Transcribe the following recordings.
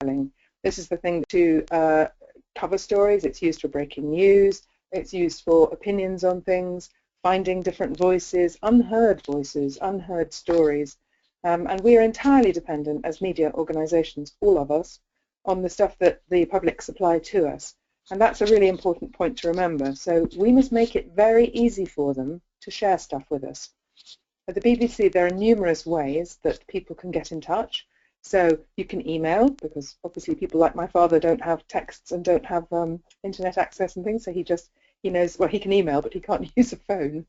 storytelling. This is the thing to cover stories. It's used for breaking news. It's used for opinions on things, finding different voices, unheard stories. And we are entirely dependent as media organisations, all of us, on the stuff that the public supply to us. And that's a really important point to remember. So we must make it very easy for them to share stuff with us. At the BBC, there are numerous ways that people can get in touch. So you can email, because obviously people like my father don't have texts and don't have internet access and things, so he knows, well, he can email, but he can't use a phone.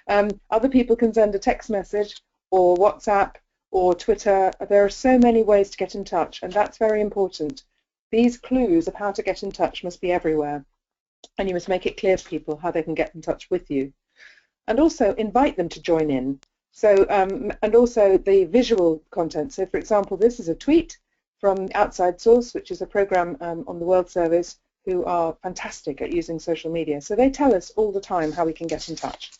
Other people can send a text message or WhatsApp or Twitter. There are so many ways to get in touch, and that's very important. These clues of how to get in touch must be everywhere, and you must make it clear to people how they can get in touch with you. And also invite them to join in. So, and also the visual content. So, for example, this is a tweet from Outside Source, which is a program on the World Service, who are fantastic at using social media. So they tell us all the time how we can get in touch.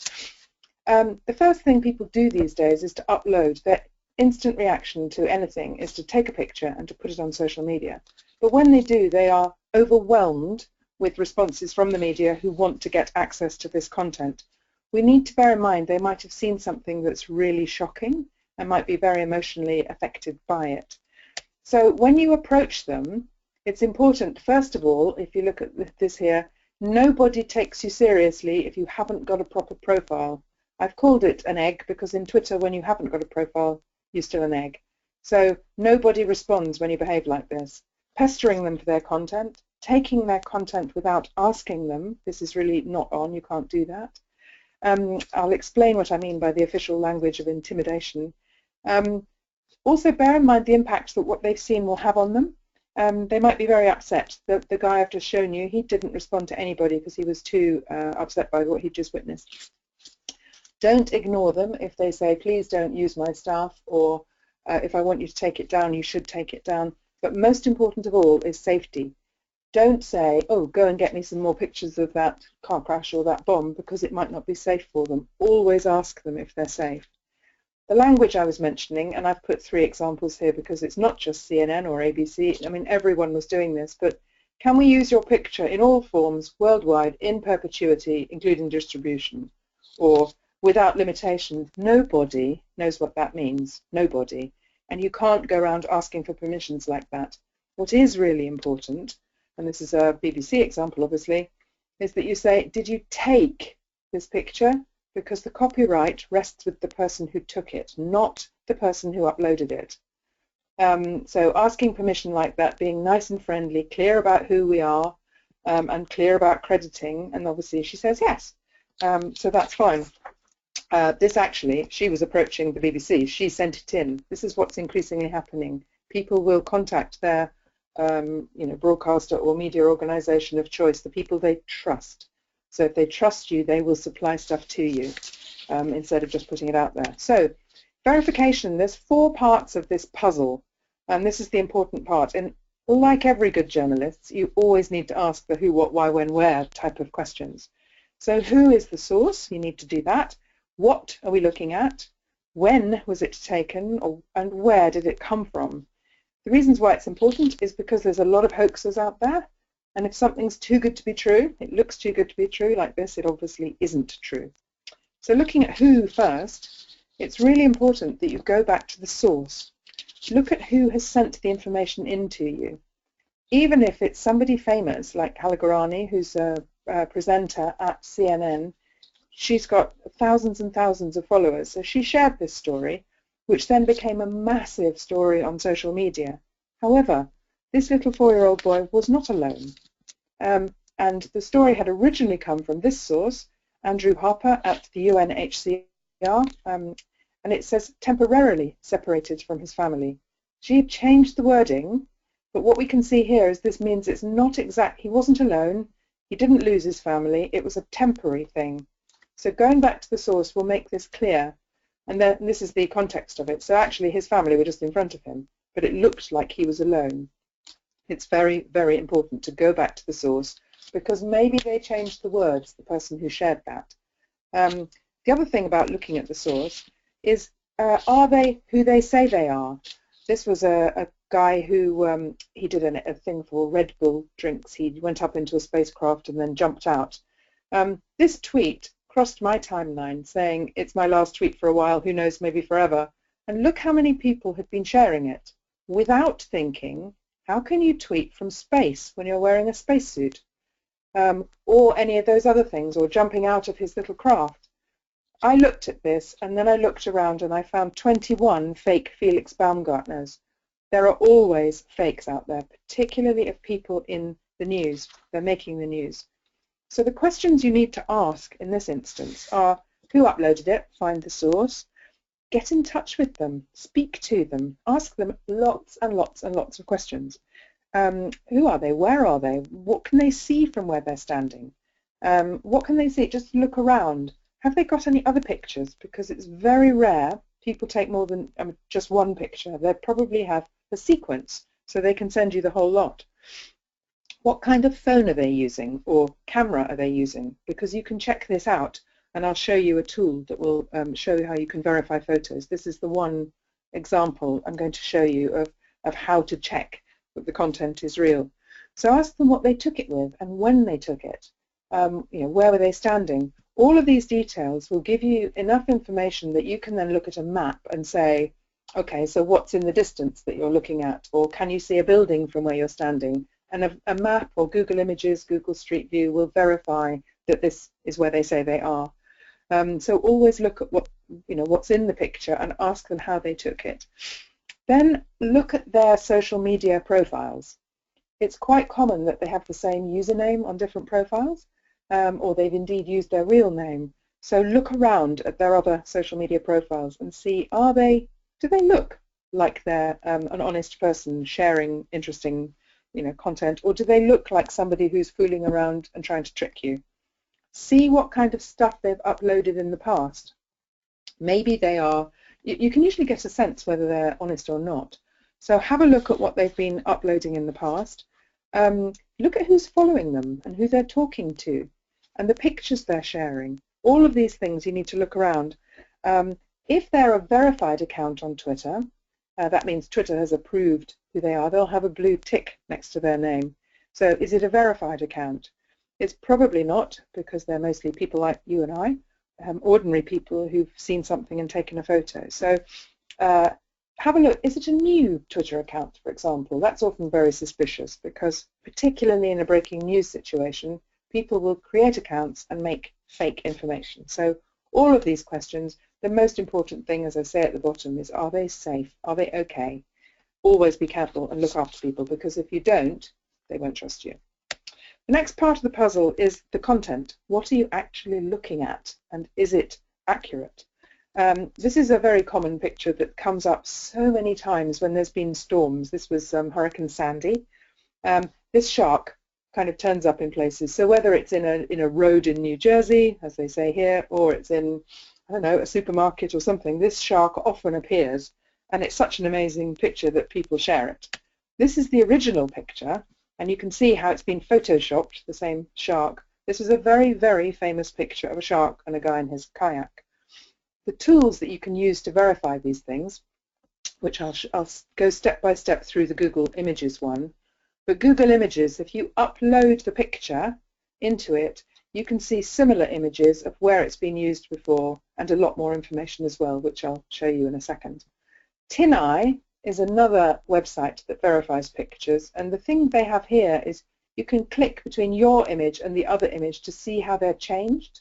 The first thing people do these days is to upload. Their instant reaction to anything is to take a picture and to put it on social media. But when they do, they are overwhelmed with responses from the media who want to get access to this content. We need to bear in mind they might have seen something that's really shocking and might be very emotionally affected by it. So when you approach them, it's important, first of all, if you look at this here, nobody takes you seriously if you haven't got a proper profile. I've called it an egg because in Twitter, when you haven't got a profile, you're still an egg. So nobody responds when you behave like this. Pestering them for their content, taking their content without asking them, this is really not on, you can't do that. I'll explain what I mean by the official language of intimidation. Also bear in mind the impact that what they've seen will have on them. They might be very upset. The guy I've just shown you, he didn't respond to anybody because he was too upset by what he'd just witnessed. Don't ignore them if they say, please don't use my stuff, or if I want you to take it down, you should take it down. But most important of all is safety. Don't say, oh, go and get me some more pictures of that car crash or that bomb, because it might not be safe for them. Always ask them if they're safe. The language I was mentioning, and I've put 3 examples here because it's not just CNN or ABC, I mean everyone was doing this, but can we use your picture in all forms, worldwide, in perpetuity, including distribution, or without limitation? Nobody knows what that means, nobody, and you can't go around asking for permissions like that. What is really important, and this is a BBC example obviously, is that you say, did you take this picture? Because the copyright rests with the person who took it, not the person who uploaded it. So asking permission like that, being nice and friendly, clear about who we are, and clear about crediting, and obviously she says yes. So that's fine. This actually, she was approaching the BBC, she sent it in. This is what's increasingly happening. People will contact their broadcaster or media organisation of choice, the people they trust. So if they trust you, they will supply stuff to you instead of just putting it out there. So verification, there's 4 parts of this puzzle, and this is the important part. And like every good journalist, you always need to ask the who, what, why, when, where type of questions. So who is the source? You need to do that. What are we looking at? When was it taken, and where did it come from? The reasons why it's important is because there's a lot of hoaxes out there. And if something's too good to be true, it looks too good to be true like this, it obviously isn't true. So looking at who first, it's really important that you go back to the source. Look at who has sent the information into you. Even if it's somebody famous like Halagarani, who's a presenter at CNN, she's got thousands and thousands of followers. So she shared this story, which then became a massive story on social media. However, this little 4-year-old boy was not alone. And the story had originally come from this source, Andrew Harper at the UNHCR, and it says temporarily separated from his family. She had changed the wording, but what we can see here is this means it's not exact. He wasn't alone, he didn't lose his family, it was a temporary thing. So going back to the source will make this clear, and then this is the context of it. So actually his family were just in front of him, but it looked like he was alone. It's very, very important to go back to the source, because maybe they changed the words, the person who shared that. The other thing about looking at the source is, are they who they say they are? This was a guy who he did a thing for Red Bull drinks. He went up into a spacecraft and then jumped out. This tweet crossed my timeline saying, it's my last tweet for a while, who knows, maybe forever. And look how many people have been sharing it without thinking, how can you tweet from space when you're wearing a spacesuit? Or any of those other things, or jumping out of his little craft. I looked at this, and then I looked around and I found 21 fake Felix Baumgartners. There are always fakes out there, particularly of people in the news. They're making the news. So the questions you need to ask in this instance are, who uploaded it? Find the source. Get in touch with them. Speak to them. Ask them lots and lots and lots of questions. Who are they? Where are they? What can they see from where they're standing? What can they see? Just look around. Have they got any other pictures? Because it's very rare people take more than just one picture. They probably have a sequence, so they can send you the whole lot. What kind of phone are they using, or camera are they using? Because you can check this out, and I'll show you a tool that will show you how you can verify photos. This is the one example I'm going to show you of how to check that the content is real. So ask them what they took it with and when they took it. Where were they standing? All of these details will give you enough information that you can then look at a map and say, okay, so what's in the distance that you're looking at? Or can you see a building from where you're standing? And a map or Google Images, Google Street View will verify that this is where they say they are. So always look at what's in the picture and ask them how they took it. Then look at their social media profiles. It's quite common that they have the same username on different profiles, or they've indeed used their real name. So look around at their other social media profiles and see, do they look like they're an honest person sharing interesting content, or do they look like somebody who's fooling around and trying to trick you? See what kind of stuff they've uploaded in the past. Maybe they are, you can usually get a sense whether they're honest or not. So have a look at what they've been uploading in the past. Look at who's following them and who they're talking to and the pictures they're sharing. All of these things you need to look around. If they're a verified account on Twitter, that means Twitter has approved who they are. They'll have a blue tick next to their name. So is it a verified account? It's probably not, because they're mostly people like you and I, ordinary people who've seen something and taken a photo. So have a look. Is it a new Twitter account, for example? That's often very suspicious, because particularly in a breaking news situation, people will create accounts and make fake information. So all of these questions, the most important thing, as I say at the bottom, is, are they safe? Are they okay? Always be careful and look after people, because if you don't, they won't trust you. The next part of the puzzle is the content. What are you actually looking at, and is it accurate? This is a very common picture that comes up so many times when there's been storms. This was Hurricane Sandy. This shark kind of turns up in places. So whether it's in a road in New Jersey, as they say here, or it's in, I don't know, a supermarket or something, this shark often appears, and it's such an amazing picture that people share it. This is the original picture, and you can see how it's been photoshopped, the same shark. This is a very, very famous picture of a shark and a guy in his kayak. The tools that you can use to verify these things, which I'll go step by step through the Google Images one, but Google Images, if you upload the picture into it, you can see similar images of where it's been used before and a lot more information as well, which I'll show you in a second. TinEye is another website that verifies pictures, and the thing they have here is you can click between your image and the other image to see how they're changed.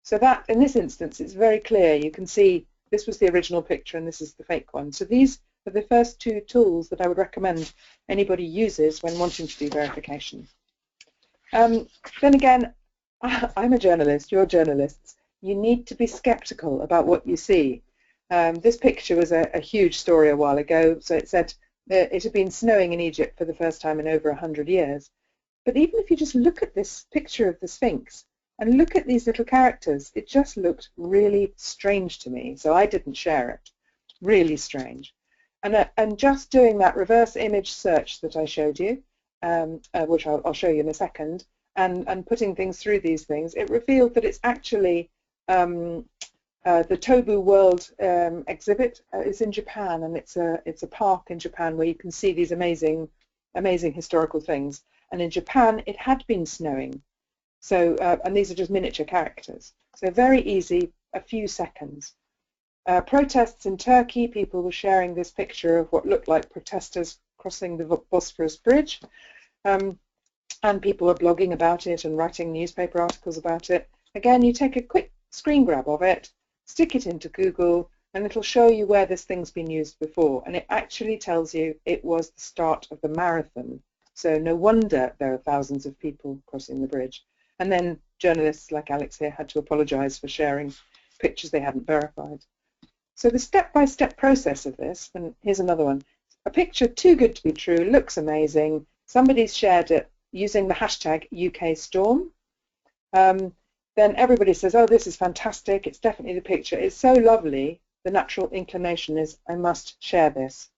So that, in this instance, it's very clear. You can see this was the original picture and this is the fake one. So these are the first two tools that I would recommend anybody uses when wanting to do verification. Then again, I'm a journalist, you're journalists. You need to be skeptical about what you see. This picture was a huge story a while ago. So it said that it had been snowing in Egypt for the first time in over 100 years. But even if you just look at this picture of the Sphinx and look at these little characters, it just looked really strange to me. So I didn't share it. Really strange. And just doing that reverse image search that I showed you, which I'll show you in a second, and putting things through these things, it revealed that it's actually The Tobu World exhibit is in Japan, and it's a park in Japan where you can see these amazing historical things. And in Japan, it had been snowing. So, and these are just miniature characters. So very easy, a few seconds. Protests in Turkey, people were sharing this picture of what looked like protesters crossing the Bosphorus Bridge. And people were blogging about it and writing newspaper articles about it. Again, you take a quick screen grab of it, stick it into Google, and it'll show you where this thing's been used before. And it actually tells you it was the start of the marathon. So no wonder there are thousands of people crossing the bridge. And then journalists like Alex here had to apologize for sharing pictures they hadn't verified. So the step-by-step process of this, and here's another one. A picture too good to be true, looks amazing. Somebody's shared it using the hashtag UKStorm. Then everybody says, oh, this is fantastic. It's definitely the picture. It's so lovely. The natural inclination is, I must share this.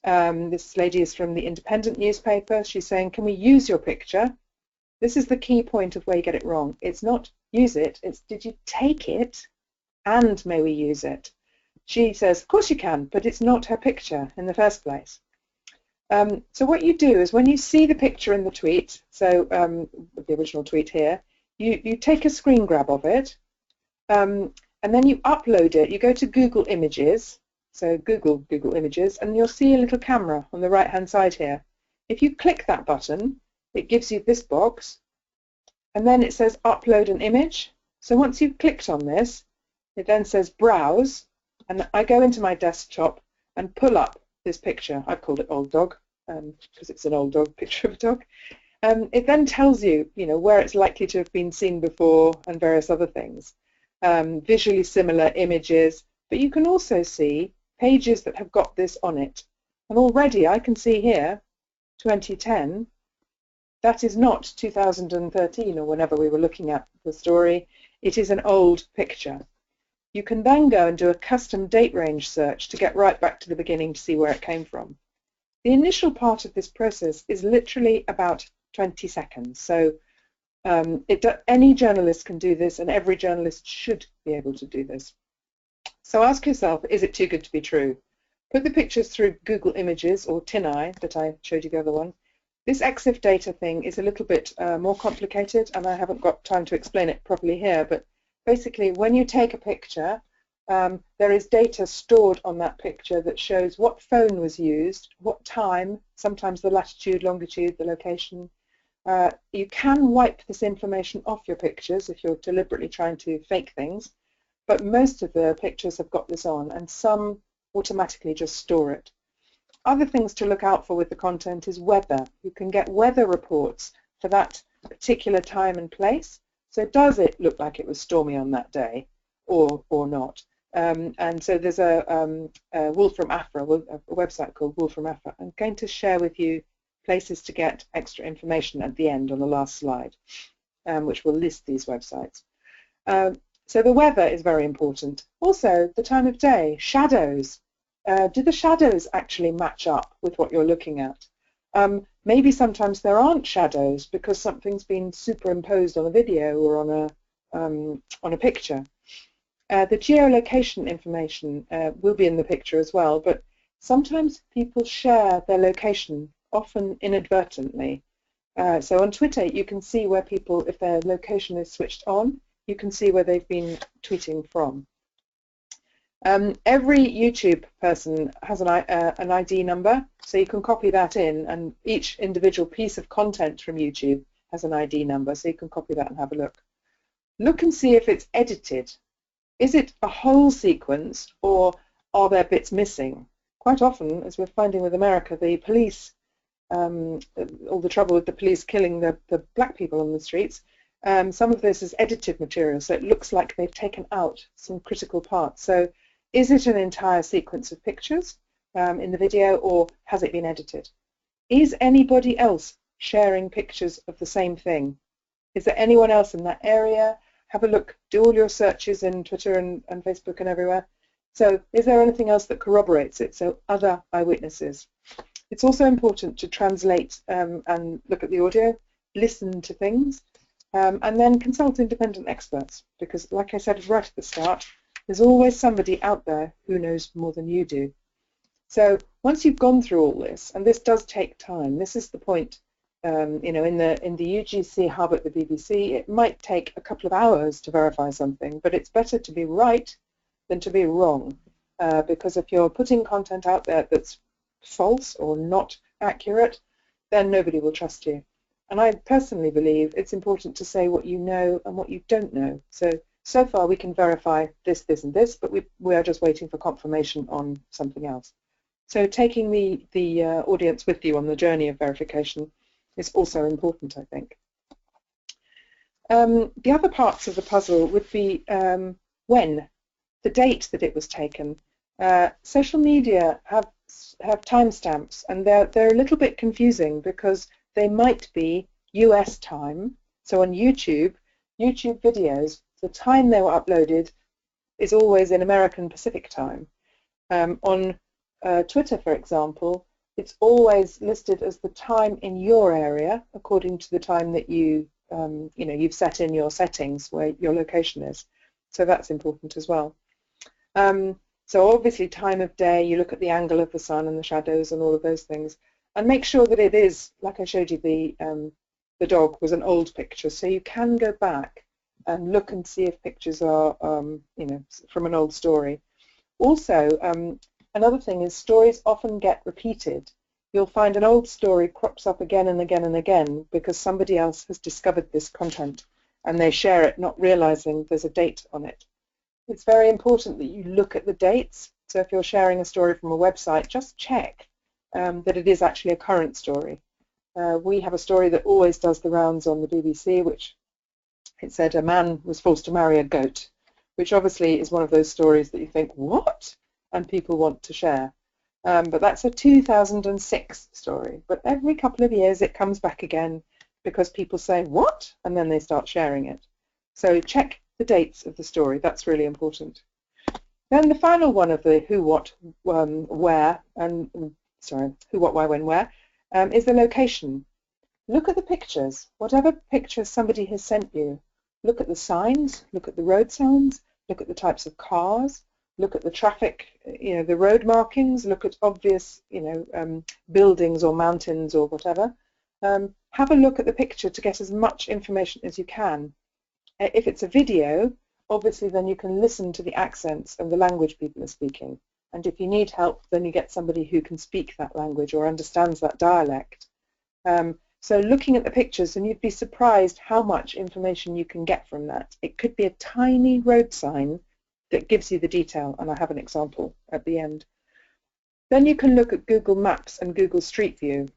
This lady is from the Independent newspaper. She's saying, can we use your picture? This is the key point of where you get it wrong. It's not use it. It's did you take it and may we use it? She says, of course you can, but it's not her picture in the first place. So what you do is when you see the picture in the tweet, so the original tweet here, you take a screen grab of it, and then you upload it. You go to Google Images, so Google Images, and you'll see a little camera on the right-hand side here. If you click that button, it gives you this box, and then it says upload an image. So once you've clicked on this, it then says browse, and I go into my desktop and pull up this picture. I've called it Old Dog because it's an old dog, picture of a dog. It then tells you, where it's likely to have been seen before and various other things. Visually similar images, but you can also see pages that have got this on it. And already I can see here, 2010, that is not 2013 or whenever we were looking at the story. It is an old picture. You can then go and do a custom date range search to get right back to the beginning to see where it came from. The initial part of this process is literally about 20 seconds. So any journalist can do this, and every journalist should be able to do this. So ask yourself, is it too good to be true? Put the pictures through Google Images or TinEye that I showed you the other one. This EXIF data thing is a little bit more complicated, and I haven't got time to explain it properly here, but basically when you take a picture, there is data stored on that picture that shows what phone was used, what time, sometimes the latitude, longitude, the location. You can wipe this information off your pictures if you're deliberately trying to fake things, but most of the pictures have got this on, and some automatically just store it. Other things to look out for with the content is weather. You can get weather reports for that particular time and place. So does it look like it was stormy on that day or not? And so there's a WAN-IFRA, a website called WAN-IFRA. I'm going to share with you places to get extra information at the end on the last slide, which will list these websites. So the weather is very important. Also, the time of day, shadows. Do the shadows actually match up with what you're looking at? Maybe sometimes there aren't shadows because something's been superimposed on a video or on a picture. The geolocation information will be in the picture as well, but sometimes people share their location, often inadvertently. So on Twitter you can see where people, if their location is switched on, you can see where they've been tweeting from. Every YouTube person has an ID number, so you can copy that in, and each individual piece of content from YouTube has an ID number, so you can copy that and have a look. Look and see if it's edited. Is it a whole sequence, or are there bits missing? Quite often, as we're finding with America, the police, all the trouble with the police killing the black people on the streets, some of this is edited material, so it looks like they've taken out some critical parts. So is it an entire sequence of pictures in the video, or has it been edited? Is anybody else sharing pictures of the same thing? Is there anyone else in that area? Have a look, do all your searches in Twitter and Facebook and everywhere. So is there anything else that corroborates it? So other eyewitnesses. It's also important to translate and look at the audio, listen to things, and then consult independent experts, because like I said right at the start, There's always somebody out there who knows more than you do. So once you've gone through all this, and this does take time, this is the point, you know, in the UGC hub at the BBC, it might take a couple of hours to verify something, but it's better to be right than to be wrong, because if you're putting content out there that's false or not accurate, then nobody will trust you. And I personally believe it's important to say what you know and what you don't know. So far we can verify this, this, and this, but we are just waiting for confirmation on something else. So taking the audience with you on the journey of verification is also important, I think. The other parts of the puzzle would be when, the date that it was taken. Social media have timestamps, and they're a little bit confusing because they might be US time. So on YouTube videos, the time they were uploaded is always in American Pacific time. On Twitter, for example, it's always listed as the time in your area according to the time that you've set in your settings where your location is. So that's important as well. So obviously time of day, you look at the angle of the sun and the shadows and all of those things, and make sure that it is, like I showed you, the dog was an old picture, so you can go back and look and see if pictures are from an old story. Also, another thing is stories often get repeated. You'll find an old story crops up again and again and again because somebody else has discovered this content and they share it not realizing there's a date on it. It's very important that you look at the dates. So if you're sharing a story from a website, just check that it is actually a current story. We have a story that always does the rounds on the BBC, which it said a man was forced to marry a goat, which obviously is one of those stories that you think, what? And people want to share. But that's a 2006 story. But every couple of years it comes back again because people say, what? And then they start sharing it. So check the dates of the story. That's really important. Then the final one of the who, what, where, and who, what, why, when, where, is the location. Look at the pictures. Whatever pictures somebody has sent you, look at the signs, look at the road signs, look at the types of cars, look at the traffic, the road markings, look at obvious, buildings or mountains or whatever. Have a look at the picture to get as much information as you can. If it's a video, obviously then you can listen to the accents of the language people are speaking. And if you need help, then you get somebody who can speak that language or understands that dialect. So looking at the pictures, and you'd be surprised how much information you can get from that. It could be a tiny road sign that gives you the detail, and I have an example at the end. Then you can look at Google Maps and Google Street View.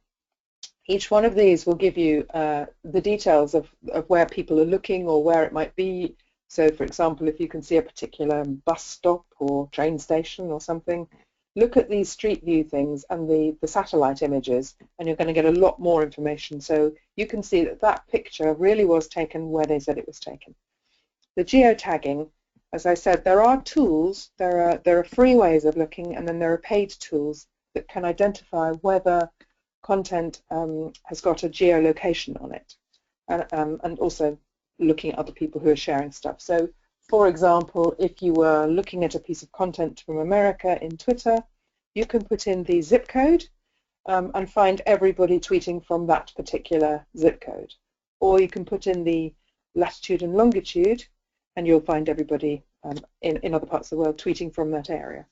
Each one of these will give you the details of where people are looking or where it might be. So for example, if you can see a particular bus stop or train station or something, look at these Street View things and the satellite images, and you're going to get a lot more information. So you can see that that picture really was taken where they said it was taken. The geotagging, as I said, there are tools, there are free ways of looking, and then there are paid tools that can identify whether content has got a geolocation on it, and also looking at other people who are sharing stuff. So for example, if you were looking at a piece of content from America in Twitter, you can put in the zip code and find everybody tweeting from that particular zip code. Or you can put in the latitude and longitude, and you'll find everybody in other parts of the world tweeting from that area.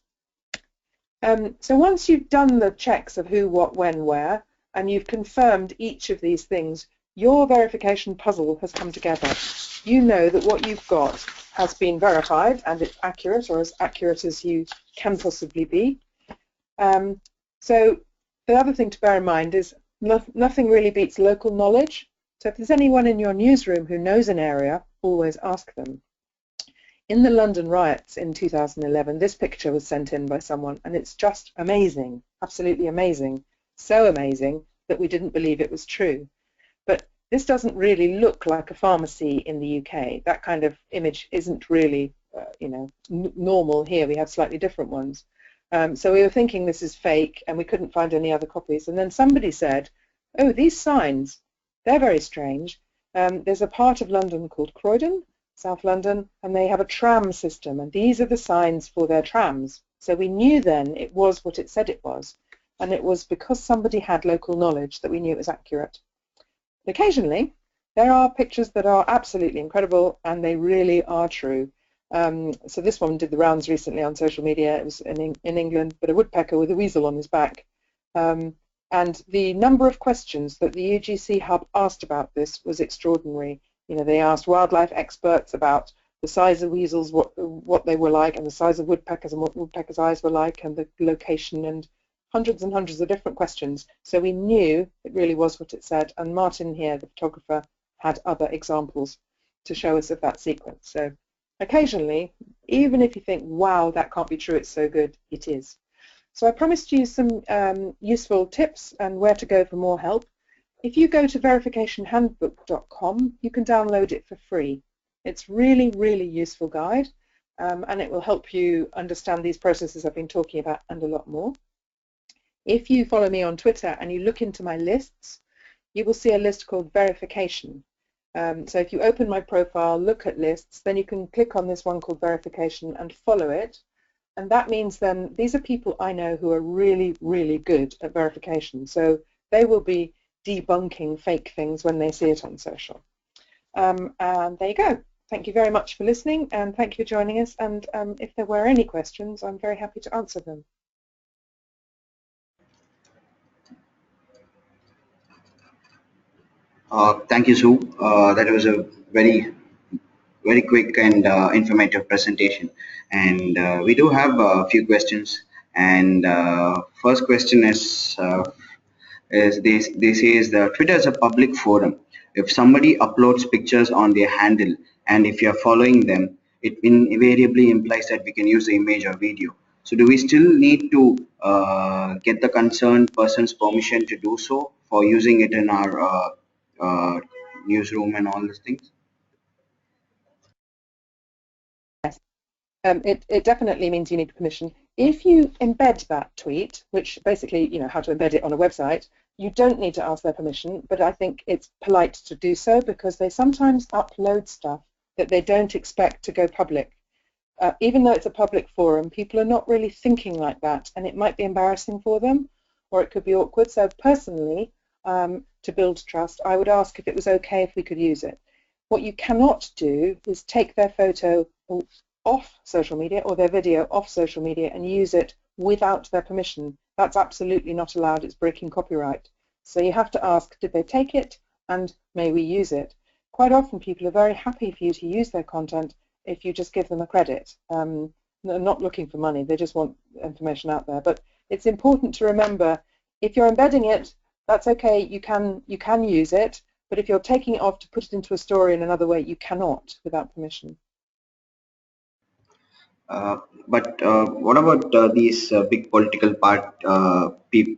So once you've done the checks of who, what, when, where, and you've confirmed each of these things, your verification puzzle has come together. You know that what you've got has been verified and it's accurate, or as accurate as you can possibly be. So the other thing to bear in mind is nothing really beats local knowledge. So if there's anyone in your newsroom who knows an area, always ask them. In the London riots in 2011, this picture was sent in by someone, and it's just amazing, absolutely amazing. So amazing that we didn't believe it was true. But this doesn't really look like a pharmacy in the UK. That kind of image isn't really, normal here. We have slightly different ones. So we were thinking this is fake, and we couldn't find any other copies. And then somebody said, oh, these signs, they're very strange. There's a part of London called Croydon, South London, and they have a tram system, and these are the signs for their trams. So we knew then it was what it said it was, and it was because somebody had local knowledge that we knew it was accurate. Occasionally, there are pictures that are absolutely incredible, and they really are true. So this one did the rounds recently on social media. It was in England, but a woodpecker with a weasel on his back. And the number of questions that the UGC Hub asked about this was extraordinary. You know, they asked wildlife experts about the size of weasels, what they were like, and the size of woodpeckers, and what woodpeckers' eyes were like, and the location, and hundreds of different questions. So we knew it really was what it said. And Martin here, the photographer, had other examples to show us of that sequence. So occasionally, even if you think, wow, that can't be true, it's so good, it is. So I promised you some useful tips and where to go for more help. If you go to verificationhandbook.com, you can download it for free. It's really, really useful guide, and it will help you understand these processes I've been talking about and a lot more. If you follow me on Twitter and you look into my lists, you will see a list called verification. So if you open my profile, look at lists, then you can click on this one called verification and follow it. And that means then these are people I know who are really, really good at verification. So they will be debunking fake things when they see it on social. And there you go. Thank you very much for listening, and thank you for joining us. And if there were any questions, I'm very happy to answer them. Thank you, Sue. That was a very quick and informative presentation. And we do have a few questions. And first question is they say is the Twitter is a public forum. If somebody uploads pictures on their handle, and if you're following them, it invariably implies that we can use the image or video. So do we still need to get the concerned person's permission to do so for using it in our uh, newsroom and all these things? Yes, it definitely means you need permission. If you embed that tweet, which basically, you know, how to embed it on a website, you don't need to ask their permission, but I think it's polite to do so because they sometimes upload stuff that they don't expect to go public. Even though it's a public forum, people are not really thinking like that, and it might be embarrassing for them, or it could be awkward. So personally, to build trust, I would ask if it was okay if we could use it. What you cannot do is take their photo off social media or their video off social media and use it without their permission. That's absolutely not allowed. It's breaking copyright. So you have to ask, did they take it, and may we use it? Quite often people are very happy for you to use their content if you just give them a credit. They're not looking for money, they just want information out there. But it's important to remember, if you're embedding it, that's okay, you can use it, but if you're taking it off to put it into a story in another way, you cannot without permission. But what about these big political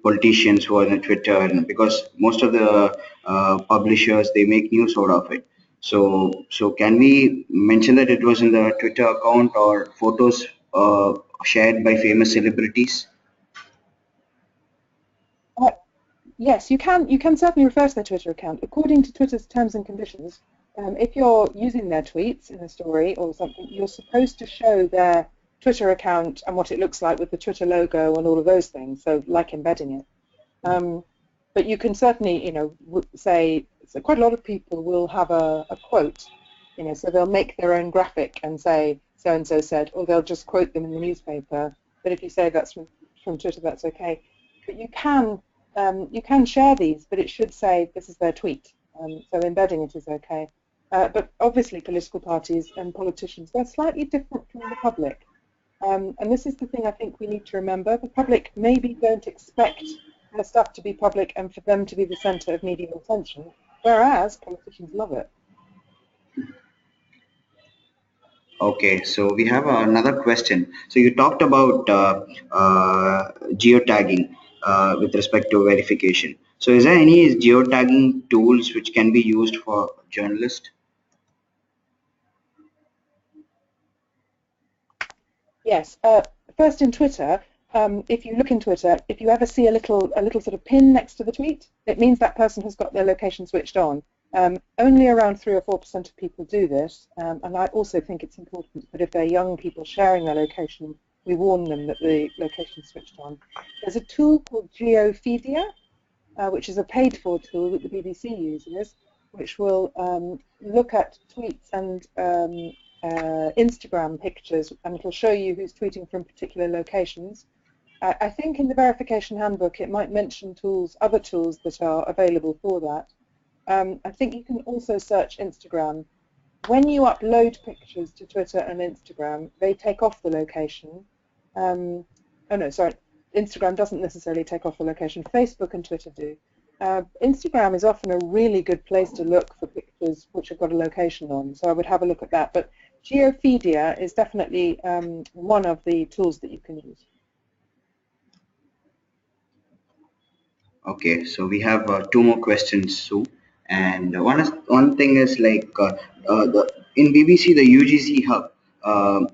politicians who are on Twitter? And because most of the publishers, they make news out of it. So can we mention that it was in the Twitter account or photos shared by famous celebrities? Yes, you can certainly refer to their Twitter account. According to Twitter's terms and conditions, if you're using their tweets in a story or something, you're supposed to show their Twitter account and what it looks like with the Twitter logo and all of those things, so like embedding it. But you can certainly, you know, say, so quite a lot of people will have a quote, you know, so they'll make their own graphic and say, so-and-so said, or they'll just quote them in the newspaper. But if you say that's from Twitter, that's okay. But you can share these, but it should say this is their tweet. So embedding it is okay. But obviously political parties and politicians, they're slightly different from the public. And this is the thing I think we need to remember. The public maybe don't expect their stuff to be public and for them to be the centre of media attention, whereas politicians love it. Okay, so we have another question. So you talked about geotagging with respect to verification. So is there any geotagging tools which can be used for journalists? Yes. First in Twitter, if you look in Twitter, if you ever see a little sort of pin next to the tweet, it means that person has got their location switched on. Only around 3 or 4% of people do this, and I also think it's important that if they're young people sharing their location, we warn them that the location is switched on. There's a tool called Geophedia, which is a paid-for tool that the BBC uses, which will look at tweets and Instagram pictures, and it'll show you who's tweeting from particular locations. I think in the verification handbook it might mention other tools that are available for that. I think you can also search Instagram. When you upload pictures to Twitter and Instagram, they take off the location. Oh no, sorry, Instagram doesn't necessarily take off the location. Facebook and Twitter do. Instagram is often a really good place to look for pictures which have got a location on, so I would have a look at that. But Geophedia is definitely one of the tools that you can use. Okay, so we have two more questions, Sue. And one thing is like in BBC the UGC hub.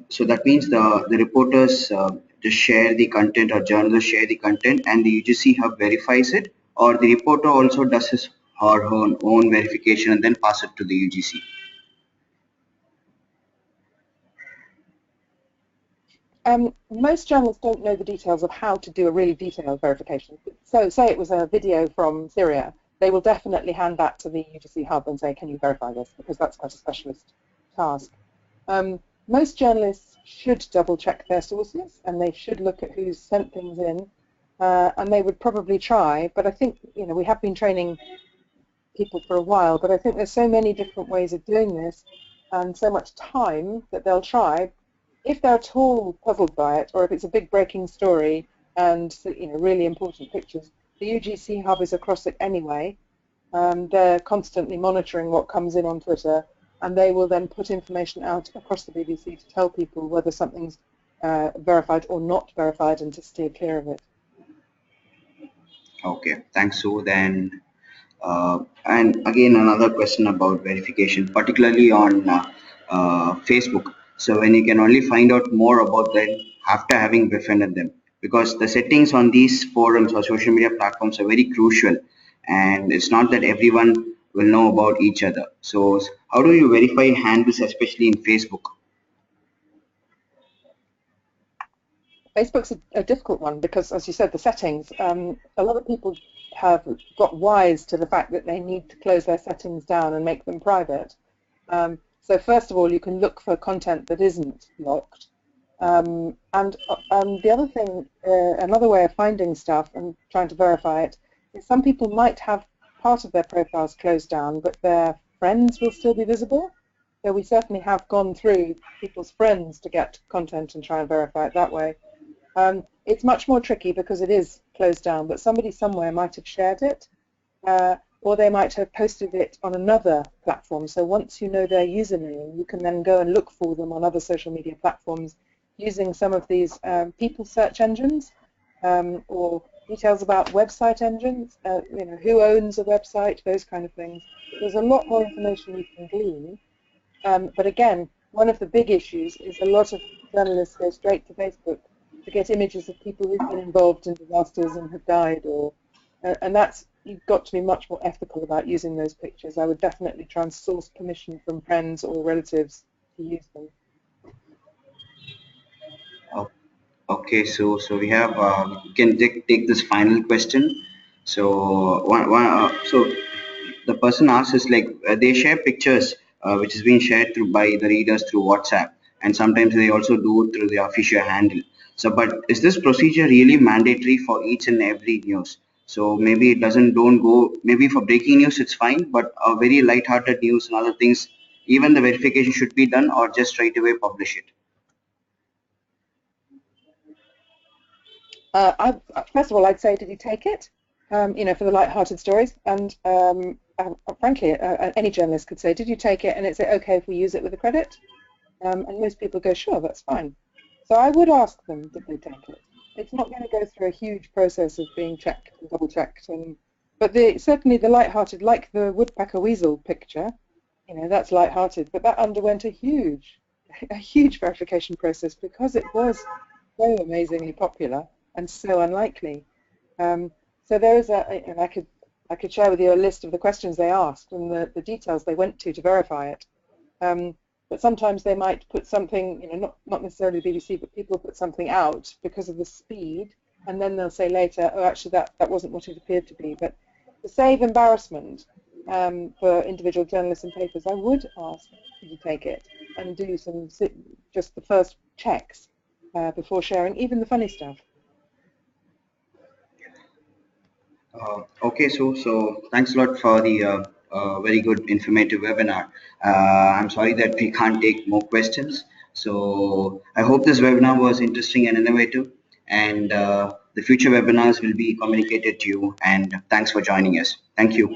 So that means the reporters just share the content, or journalists share the content, and the UGC hub verifies it, or the reporter also does his or her own verification and then pass it to the UGC. Most journalists don't know the details of how to do a really detailed verification. So say it was a video from Syria, they will definitely hand that to the UGC hub and say, can you verify this? Because that's quite a specialist task. Most journalists should double check their sources, and they should look at who's sent things in, and they would probably try, but I think, we have been training people for a while, but I think there's so many different ways of doing this and so much time that they'll try. If they're at all puzzled by it, or if it's a big breaking story and really important pictures, the UGC hub is across it anyway. They're constantly monitoring what comes in on Twitter, and they will then put information out across the BBC to tell people whether something's verified or not verified, and to steer clear of it. Okay, thanks, Sue. Then, and again, another question about verification, particularly on Facebook. So when you can only find out more about them after having befriended them, because the settings on these forums or social media platforms are very crucial, and it's not that everyone will know about each other. So how do you verify handles, especially in Facebook? Facebook's a difficult one because, as you said, the settings, a lot of people have got wise to the fact that they need to close their settings down and make them private. So first of all, you can look for content that isn't locked. And the other thing, another way of finding stuff and trying to verify it, is some people might have part of their profiles closed down, but their friends will still be visible. So we certainly have gone through people's friends to get content and try and verify it that way. It's much more tricky because it is closed down, but somebody somewhere might have shared it, or they might have posted it on another platform. So once you know their username, you can then go and look for them on other social media platforms using some of these people search engines, or details about website engines, who owns a website, those kind of things. There's a lot more information you can glean. But again, one of the big issues is a lot of journalists go straight to Facebook to get images of people who've been involved in disasters and have died, and you've got to be much more ethical about using those pictures. I would definitely try and source permission from friends or relatives to use them. Okay, so we have we can take this final question. So so the person asks is like they share pictures which is being shared through by the readers through WhatsApp, and sometimes they also do it through the official handle. So, but is this procedure really mandatory for each and every news? So maybe it don't go. Maybe for breaking news it's fine, but very light-hearted news and other things, even the verification should be done, or just straight away publish it. First of all, I'd say, did you take it? For the light-hearted stories, and frankly, any journalist could say, did you take it? And it's okay if we use it with a credit? And most people go, sure, that's fine. So I would ask them, did they take it? It's not going to go through a huge process of being checked and double-checked, but certainly the light-hearted, like the woodpecker weasel picture, that's light-hearted, but that underwent a huge verification process because it was so amazingly popular and so unlikely. So there is and I I could share with you a list of the questions they asked and the details they went to verify it. But sometimes they might put something, not necessarily the BBC, but people put something out because of the speed, and then they'll say later, oh, actually that wasn't what it appeared to be. But to save embarrassment for individual journalists and papers, I would ask you to take it and do just the first checks before sharing, even the funny stuff. Okay, so thanks a lot for the very good informative webinar. I'm sorry that we can't take more questions. So I hope this webinar was interesting and innovative, and the future webinars will be communicated to you. And thanks for joining us. Thank you.